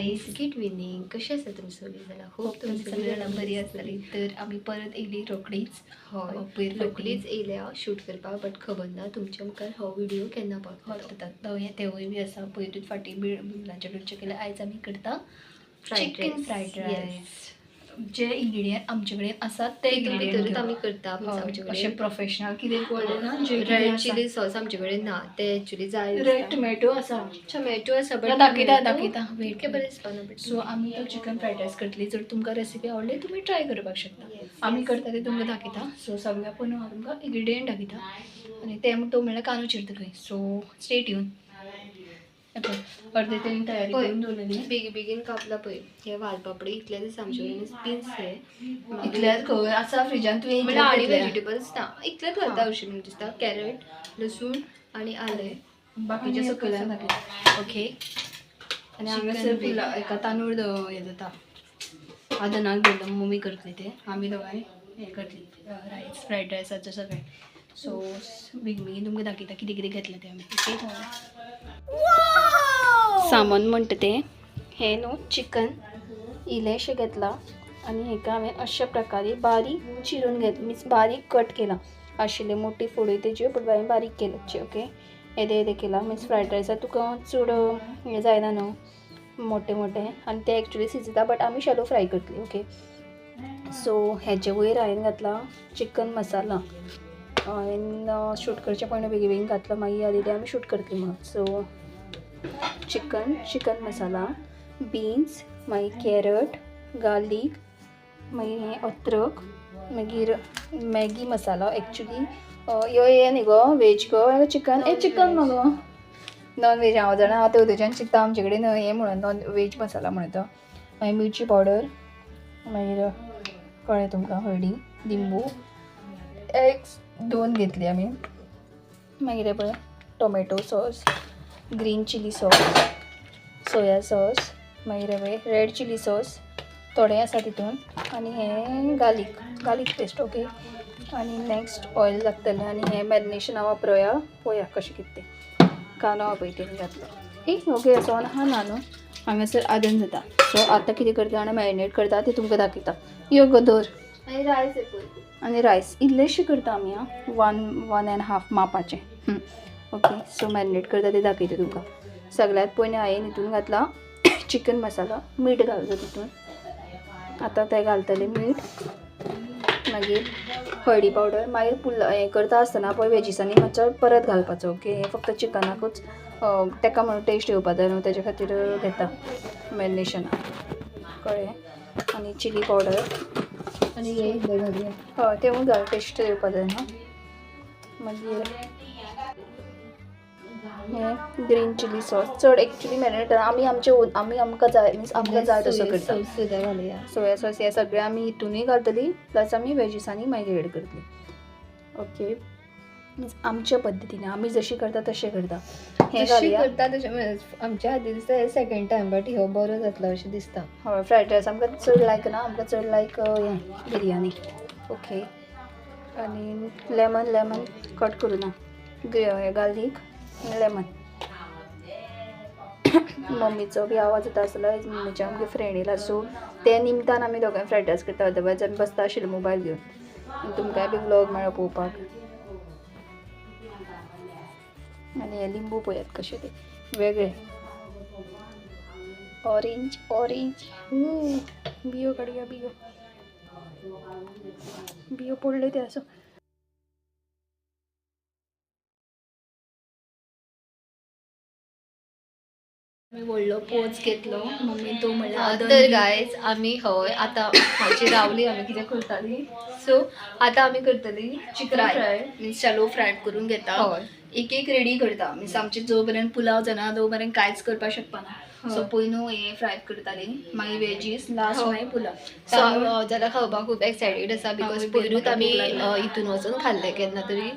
गाईस कीट winning कशी आसा तुमी सगळीं जाल्यार खूब तुमी सगळीं जाणां बरी आसतली. तर आमी परत येयली रोखडीच पयर रोखडीच येयल्या शूट करपाक बट खबर ना तुमच्या मुखार हो व्हिडिओ केन्ना पावता तेवूय बी आसा पयरूच फाटीं बिमलांचे लोणचें केलें. आयज आमी करता चिकन फ्रायड रायस. जे इंग्रेडियंट आमचे कडेन आसात ते इंग्रेडियंट आमी करता. आमचे अशें कडेन प्रोफेशनल कितें कळ्ळें ना जे रेड चिली सॉस आमचे कडेन ना ते एक्चुअली जाय रेड टोमॅटो आसा. टोमॅटो आसा बट दाखयता वेट इतके बरें दिसपाना बट सो आमी तो चिकन फ्रायड रायस करतली. जर तुमकां रेसिपी आवडली तुमी ट्राय करपाक शकता. आमी करता ते तुमकां दाखयता. सो सगळ्या पयलीं हांव तुमकां इंग्रेडियंट दाखयता आनी तो म्हणल्यार कांदो चिरता खंय. So stay tune. अर्दे तरेन तयारी करून दवरलेली. बेगीन कापला पळय हे वालपापडी इतले दीस आमचे कडेन बीन्स हे इतल्याच खंय आसा फ्रिजान तुवें म्हणल्यार आनी वेजिटेबल्स ना इतलेच घालता अशें म्हणून दिसता. कॅरट लसूण आनी आलें बाकीचे सकयल्यान दाखयता. ओके. आनी हांगासर फुलां एका तांदूळ हें जाता आदनाक दवरला. मम्मी करतली ते आमी दोगांय हें करतली रायस फ्रायड रायसाचें सगळें. सो बेगीन तुमकां दाखयता कितें कितें घेतलें तें आमी. सामान म्हणटा तें हें न्हू चिकन इल्लेशें घेतलां आनी हेका हांवें अशा प्रकारे बारीक चिरून घेतलें. मीन्स बारीक कट केलां. आशिल्ले मोठी फोडी तेज्यो बट हांवें बारीक केले. ओके. येदें केलां. मीन्स फ्रायड रायसाक तुका चड हें जायना न्हू मोठे आनी ते एक्चुली शिजता बट आमी शॅलो फ्राय करतली. ओके. सो हेजे वयर हांवें घातला चिकन मसाला. हांवें शूट करचे पयलीं बेगीन घातलो मागीर आदी आमी शूट करतली म्हणून. सो चिकन मसाला बीन्स मागीर कॅरट गार्लीक मागीर हें अद्रक मागीर मॅगी मसाला. एक्चुली यो हे न्ही गो वेज गो चिकन मगो नॉन वेज हांव जाणा हांव तेवटेच्यान शिकता. आमचे कडेन हें म्हणून नॉन वेज मसाला म्हणटा तो. मागीर मिरची पावडर मागीर कळ्ळें तुमकां हळदी लिंबू एग्स 2 घेतली आमी. मागीर हे पळय tomato sauce green chilli sauce soya sauce मागीर हे पळय रेड चिली सॉस थोडें आसा तितून आनी हें गार्लीक पेस्ट. ओके. आनी नेक्स्ट ऑयल लागतलें आनी हें मॅरिनेशन हांव वापरूया पळोवया कशें कितें तें. कांदो हांव पळय तें घातलो. ओके. असो हा ना न्हू हांगासर आदन जाता. सो आतां कितें करता आनी मॅरिनेट करता तें तुमकां दाखयता. यो गो दवर. आनी रायस इल्लेशें करता आमी 1.5 मापाचें. ओके. सो मॅरिनेट करता तें दाखयता तुमकां. सगळ्यात पयलीं हांवें हितून घातला चिकन मसाला मीठ घालता तितून. आतां तें घालतलें मीठ मागीर हळदी पावडर मागीर हें करता आसतना पळय वेजिसांनी मातसो परत घालपाचो. ओके. हें फक्त चिकनाकूच तेका म्हणून टेस्ट येवपा जाय न्हू तेज्या खातीर घेता मॅरिनेशनाक कळ्ळें. आनी चिली पावडर आनी हय तेवूय घाल टेस्ट येवपा जाय न्हू. मागीर हें ग्रीन चिली सॉस चड एक्चुली मॅरिनेट आमी आमकां जाय मीन्स आमकां जाय तसो करता. सोया सॉस हें सगळें आमी हितूनय घालतली प्लस आमी वेजिसांनी मागीर एड करतली. ओके. मीन्स आमच्या पद्दतीन आमी जशी करता तशें करता. हें करता तशें आमच्या हातीन दिसता हे सेकंड टायम बट ह्यो बरो जातलो अशें दिसता. हय फ्रायड रायस आमकां चड लायक ना आमकां चड लायक हें बिरयानी. ओके. आनी लेमन कट करूं ना गार्लीक लेमन. मम्मीचो बी आवाज येता आसलो आयज मम्मीच्या आमगे फ्रेंड येयला सो ते निमतान आमी दोगांय फ्रायड रायस करता. अदरवायज आमी बसता आशिल्ले मोबायल घेवन तुमकांय बी व्लॉग मेळ्ळो पळोवपाक. आनी हे लिंबू पळयात कशें ते वेगळे ऑरेंज बियो काडया बियो पडले ते असो. आमी व्हडलो पोज घेतलो मम्मी तो म्हणल्यार तर गायज आमी हय आतां हाची रावली आमी कितें करताली. सो आतां आमी करतली chicken fry means shallow fry करून घेता. हय एक रेडी करता. मीन्स आमचे जो पर्यंत पुलाव जायना तो पर्यंत कांयच करपाक शकपाना. सो पयलू हें फ्राय करताली मागीर वेजीस लास्ट मागीर पुलाव. जाल्यार खावपाक खूब एक्सायटेड आसा बिकॉज पयरूच आमी हितून वचून खाल्लें केन्ना तरी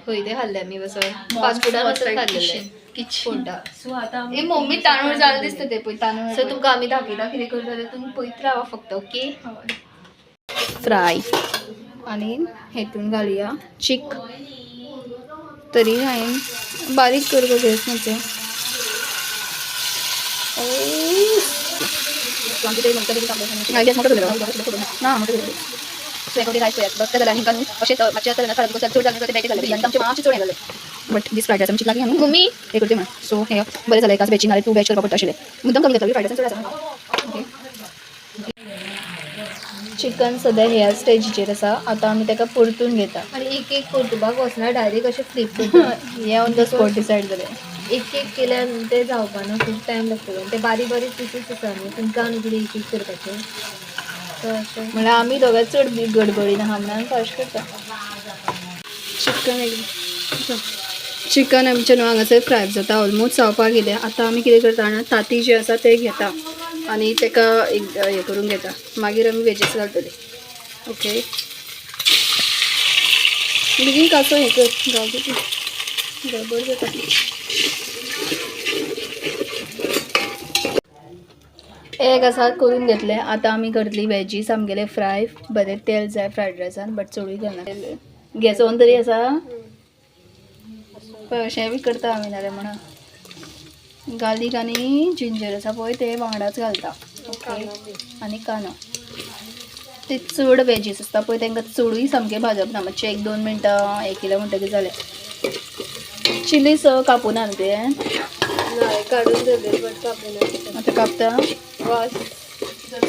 खंय तें खाल्लें आमी वचून फास्ट फुडान वचून खाल्लें फोंडा. सो आतां मम्मी तांदूळ जाल दिसता ते पळय तांदूळ. सो तुमकां आमी दाखयता कितें करता तें तुमी पळयत रावा फक्त. ओके. फ्राय आनी हेतून घालुया चीक. तरी हांवें बारीक करपाक गॅस मातसो. गॅस मोठं ना मोठं सो एका रायस पळयात बघता जाल्यार हिंका न्हू अशेंच मातशें आसता काळात कसं चड जालें ते बॅटी जालें आनी आमचे मातशें चड हें जालें बट दीस फ्रायड रायस आमी चिंतलां की आमी मम्मी हे करते म्हणून सो हे बरें जालें एकाच बॅचीन नाल्यार 2 बॅच करपा पडटा आशिल्लें मुद्दम कमी घेतला फ्रायड रायसान चड आसा ओके चिकन सद्या ह्या स्टेजीचेर आसा आतां आमी ताका परतून घेता आणि एक एक परतुपाक वचना डायरेक्ट अशें फ्लिप करता हें ऑन द स्पॉट डिसायड जालें एक एक केल्यार ते जावपाना खूब टायम लागतलो ते बारीक बारीक पिसीस आसा न्हू तुमकां न्हू कितें एक एक करपाचें सो अशें म्हणल्यार आमी दोगां चड गडबडीन आहा म्हणून फास्ट करता चिकन आमचें न्हू हांगासर फ्राय जाता ऑलमोस्ट जावपाक गेलें आतां आमी कितें करता जाणा ताती जी आसा तें घेता आनी ताका एक हें करून घेता मागीर आमी वेजीस घालतली ओके बेगीन कासो हें कर जावं ती गडबड जाता एक आसा करून घेतले आतां आमी करतली वेजीस आमगेले फ्राय बरें तेल जाय फ्रायड रायसान बट चडूय घालना गॅस ऑन तरी आसा पळय अशें बी करता आमी नाल्यार म्हणा गार्लीक आनी जिंजर आसा पळय ते वांगडाच घालता ओके आनी कांदो ते चड वेजीस आसता पळय तांकां चडूय सामकें भाजप ना मातशें 1-2 मिनटां हें केलें म्हणटकीर जालें चिलीस कापूना न्हू ते नाही काढून दवरले बट कापलें आतां कापता वास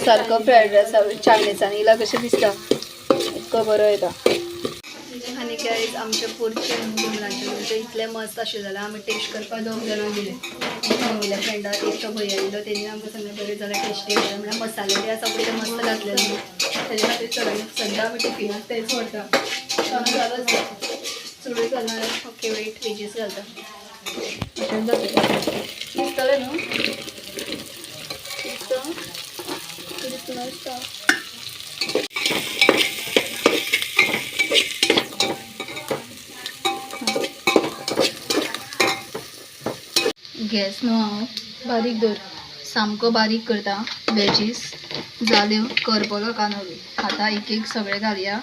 सारको फ्रायड रायस चायनीजांनी इला कशें दिसता इतको बरो येता आनी गायज आमचे पोरचे जेवणाचे म्हणजे इतलें मस्त अशें जालां आमी टेस्ट करपाक 2 जाणां गेले वयल्या फ्रेंडाक एक तो भैया येयलो तेणी आमकां सांगलें बरें जाल्यार टेस्टी जालें म्हणल्यार मसाले बी आसा पळय ते मस्त घातलेले न्हू तेजे खातीर सद्दां आमी टिफिनाक तेच व्हरता जालोच चडूय घालना ओके वेट वेजीस घालता अशेंच जातलें दिसतलें न्हू दिसता गॅस न्हू हांव बारीक दवर सामको बारीक करता वेजीस जाल्यो करपलो कांदो बी आतां एक एक सगळें घालया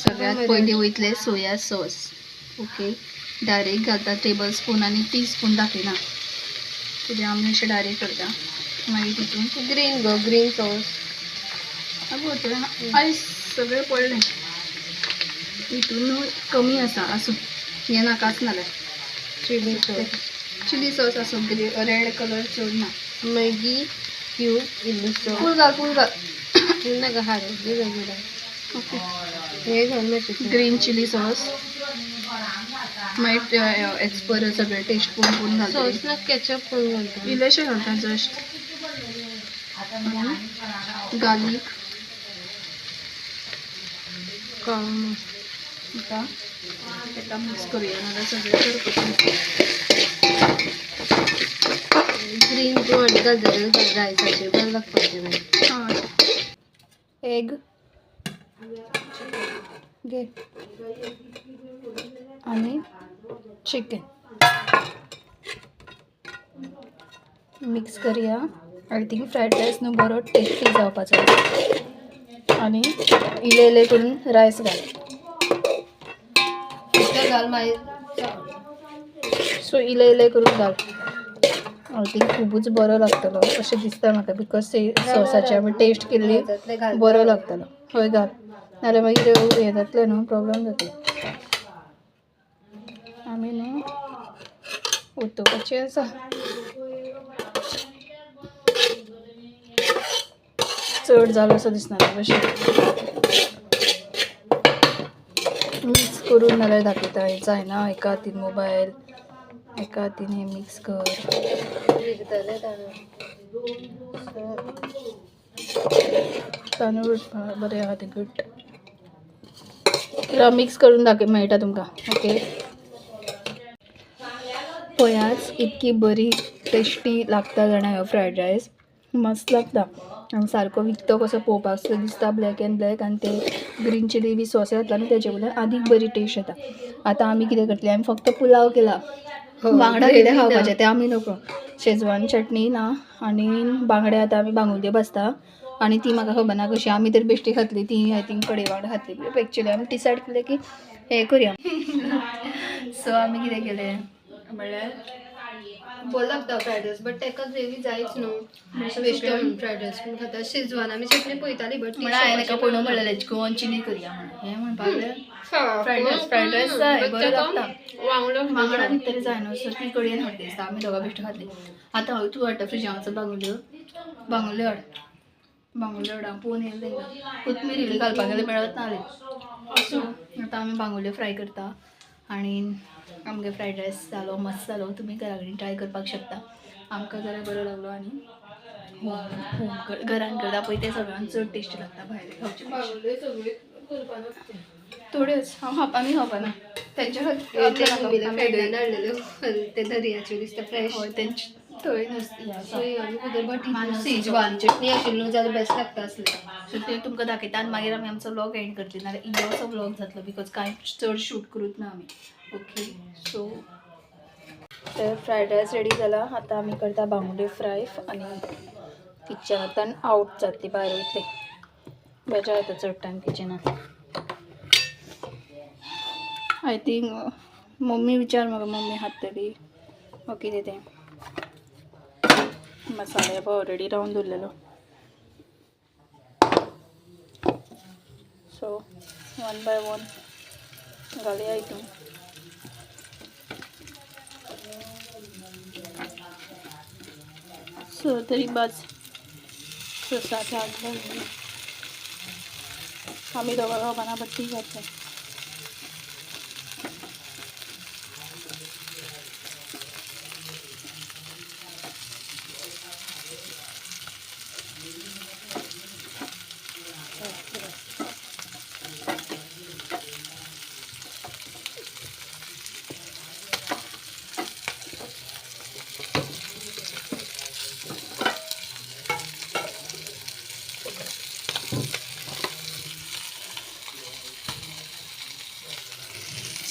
सगळ्यात पयलीं वयतले सोया सॉस ओके डायरेक्ट घालता टेबल स्पून आनी टीस्पून दाखयना कित्याक आमी अशें डायरेक्ट करता मागीर तितून ग्रीन सॉस आयज सगळें पडलें हितून कमी आसा आसूं हें नाकाच नाल्यार चिली सॉस चिली सॉस आसूं रेड कलर चड ना मॅगी क्यूब इल्ली सॉस फूल घाल नाका हाडली वेगळा ओके हे घाल मातशें ग्रीन चिली सॉस मागीर एज पर सगळें टेस्ट पळोवन घालता सॉस ना केचप करून घालता इल्लेशें घालता जस्ट गार्लीक काळो ताका मिक्स करूया नाल्यार सगळें करपाचें ग्रीन तूं हळदी घालतलें रायसाचेर बरें लागपाचें हय एग घे आनी चिकन मिक्स करुया आय थिंक फ्रायड रायस न्हू बरो टेस्टी जावपाचो आनी इले इले करून रायस घाल घाल मागीर सो इले इले करून घाल आय थिंक खूबच बरो लागतलो अशें दिसता म्हाका बिकॉज सॉसाची आमी टेस्ट केल्ली बरो लागतलो हय घाल नाल्यार मागीर हें जातलें न्हू प्रॉब्लम जातलो आमी न्हू ओतोवपाचें आसा चड जालो असो दिसना अशें मिक्स करून नाल्यार दाखयता हें जायना एका हातीन मोबायल एका हातीन हें मिक्स कर तांदूळ बरें आहा ते घट मिक्स करून दाखय मेळटा तुमकां ओके पळयाच इतकी बरी टेस्टी लागता जाणा ह्यो फ्रायड रायस मस्त लागता आनी सारको विकतो कसो पळोवपाक सुद्दां दिसता ब्लॅक एंड ब्लॅक आनी ते ग्रीन चिली बी सॉस घातला न्हू तेजे वयल्यान आदीक बरी टेस्ट येता आतां आमी कितें करतली आमी फक्त पुलाव केला बांगडा कितें खावपाचें तें आमी नकळो शेजवान चटणी ना आनी बांगडे आतां आमी बांगुल्ल्यो भाजता आनी ती म्हाका खबर ना कशी आमी तर बेश्टी खातली ती आय थिंक कडी बांगडा खातली एक्चुली आमी डिसायड केलें की हें करुया सो आमी कितें केलें म्हणल्यार बोल लागता फ्रायड रायस बट तेका ग्रेवी जायच न्हू वेस्टर्न फ्रायड रायस पूण खाता शिजवान आमी चटणी पळयताली बट म्हणून हांवें ताका पळोवन म्हणलेलें गोवन चिली करया म्हणून हें म्हणपाक फ्रायड रायस जाय बरें लागता वांगडा कितें तरी जाय न्हू सो ती कडेन हाड दिसता आमी दोगां बेश्टी खातली आतां हय तूं हाडटा फ्रिजान वचून बांगुल्यो हाड हांव पळोवन येयलें तांकां कोथमीर इल्ली घालपाक गेल्यार मेळत ना जालें सो आतां आमी बांगुल्यो फ्राय करता आनी आमगे फ्रायड रायस जालो मस्त जालो तुमी घरा कडेन ट्राय करपाक शकता आमकां जाल्यार बरो लागलो आनी घरान करता पळय तें सगळ्यांत चड टेस्टी लागता भायर खावचे थोड्योच आमी खावपाना तेंच्या ते दर्याचे दिसता फ्रेश हय तेंची थंय नुस्तें शेजवान चटणी आशिल्ली जाल्यार बेस्ट लागता आसलें सो ते तुमकां दाखयता आनी मागीर आमी आमचो व्लॉग एंड करतली नाल्यार इल्लोसो व्लॉग जातलो बिकॉज कांय चड शूट करूच ना आमी ओके सो तर फ्रायड रायस रेडी जाला आतां आमी करता बांगडे फ्राय आनी किचनांतल्यान आवट जातली भायर वयतली बेजार येता चड टायम किचनांत आय थिंक मम्मी विचार म्हाका मम्मी हाडटली वा कितें तें मसाले पळय ऑलरेडी रावन दवरलेलो सो 1 by 1 घालया हितून सो तरी बस सोसाच्या आगोल आमी दोगां खावपाना बट ती खातलें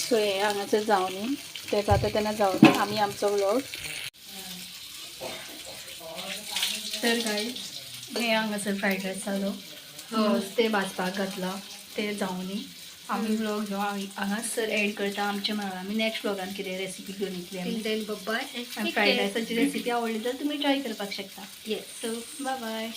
सो हें हांगासर जावनी तें जाता तेन्ना जावनी आमी आमचो व्लॉग तर गायज हें हांगासर फ्रायड रायस जालो ते भाजपाक घातला ते जावनी आमी व्लॉग जो हांगासर एड करता आमच्या मळार आमी नेक्स्ट व्लॉगान कितें रेसिपी घेवन येतली आमी बाय फ्रायड रायसाची रेसिपी आवडली तर तुमी ट्राय करपाक शकता येस सो बाय